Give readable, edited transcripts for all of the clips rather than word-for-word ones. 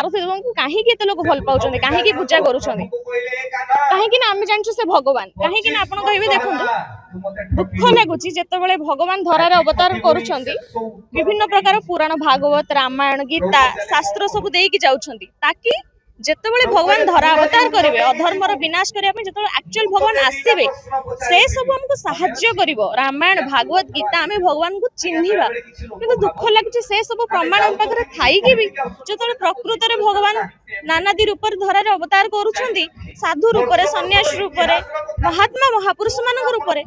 सारथी देव को कहीं एत लोक भल पाउछन्ते कहीं पूजा करूछन्ते कहीं आम जानछु से भगवान कहीं आपण कहबे देखंतु दुख लागुची जेतेबेले भगवान धरार अवतार करूछन्ती विभिन्न प्रकार पुराण भागवत रामायण गीता शास्त्र सब देकी जाउछन्ती ताकि जेतेबेले भगवान धरा अवतार करेंगे अधर्मर विनाश करने जेतेबेले एक्चुअल भगवान आसबे से सब हमको साहाय्य करिवो रामायण भागवत गीता आमे भगवान को चिन्हिबा किंतु दुख लागुची से सब प्रमाण हम पाखरे थाईकी भी जेतेबेले प्रकृत रे भगवान नानादी रूप धरार अवतार करूछन्ती साधु रूप रे सन्यासी रूप रे महात्मा महापुरुष मानक रूप रे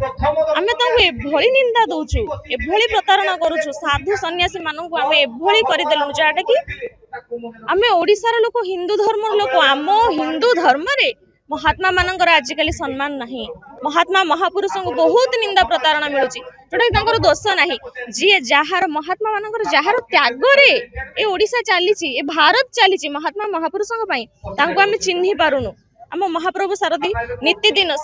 आमे तांको एभली निंदा दउछु एभली प्रतारणा करूछु साधु सन्यासी मानक आमे एभली करि देलु जाटा कि आमे ओडिसार लोक हिंदू धर्म लोक आम हिंदू धर्म रे महात्मा मानकर आजिकल सम्मान नहीं महात्मा महापुरुष को बहुत निंदा प्रतारणा मिलुची जोटा तांकर दोष नहीं जी जहार महात्मा मानकर जहार त्याग रे ए ओडिसा चलीची ए भारत चलीची महात्मा महापुरुष तांको आमे चिन्हि पारुनु आम महाप्रभु सारथी नित्य दिन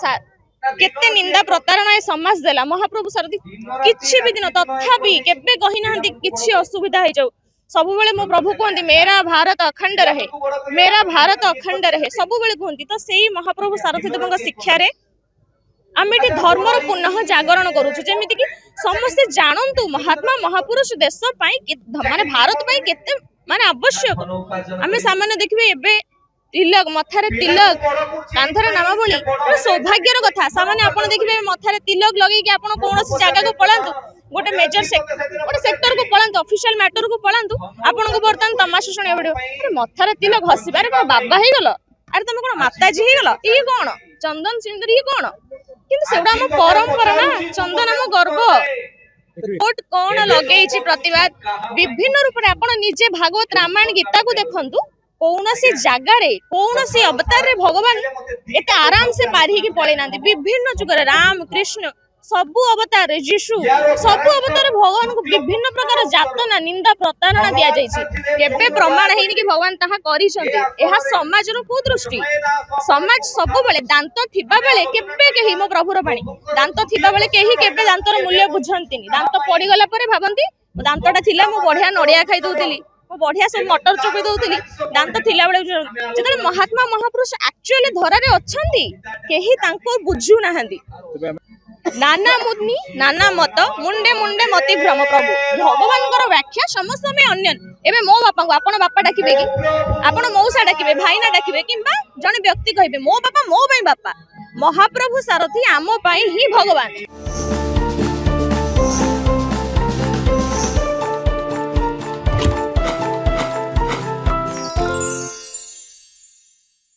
केते निंदा प्रतारणा ए समाज देला महाप्रभु सारथी किछि भी दिन तथापि केबे कहि नाहंती किछि असुविधा हो जाऊ सब बेले मो प्रभु कहते मेरा भारत अखंड रहे मेरा भारत अखंड रहे सब बेले कहती तो से महाप्रभु सारथी देव शिक्षा रे आम ये धर्मर पुनः जागरण करुचु जेमिति कि समस्ते जानतु महात्मा महापुरुष देश माने भारत पाई केते माने आवश्यक आम सामान्य देखिए एबे तिलक मथारे तिलक कांधरे नामावली सौभाग्यर कथा सामान्य आपण देखिए मथारे तिलक लगे कि आपण कौन जगह को पलांतु गोटे मेजर गोटे सेक्टर को पलांतु ऑफिशियल मैटर को पलांतु आपन को बर्तन तमाशा शुणिया पड़ो मथारे तिलक हसिबारे को बाबा हे गलो अरे तुम कोन माताजी हे गलो ये कोन चंदन सिंदूर ये कोन किंतु सेडा हम परंपरा ना चंदन हम गर्व कोट कोन लगेछि प्रतिवाद विभिन्न रूप रे आपण निजे भागवत रामायण गीता को देखंतु कौनसी जगार कौनसी अवतार रे भगवान एते आराम से पारी की पळे नांती विभिन्न जुगर राम कृष्ण सबु अवतार जीशु सबु अवतार भगवान को विभिन्न प्रकार जातना निंदा प्रतारणा दिया जायछि केबे प्रमाण हेनि कि भगवान ताहा करिसंती एहा समाज रो कुदृष्टि समाज सबु बेले दांत थिबा बेले केबे केही मो प्रभुर बाणी दांत थिबा बेले केही केबे दांतर मूल्य बुझंतीनी दांत पड़ी गला परे भाबंती दांतटा थिला मो बढ़िया नडिया खाइ दउतिली बढ़िया सब मटर चोपी दउतिली दांत थिला बेले जेतले महात्मा महापुरुष एक्चुअली धरारे अछंती केही तांको बुझु नाहंती नाना मुनि नाना मत मुंडे मुंडे मति भ्रम प्रभु भगवान व्याख्या समस्त में अन्य एबे मो बापा को आपण बापा डाकिबे कि आपण मौसा डाकिबे भाईना डाकिबे किंबा जने व्यक्ति कहबे मो बापा मो बापा महाप्रभु सारथी आमो पाई ही भगवान।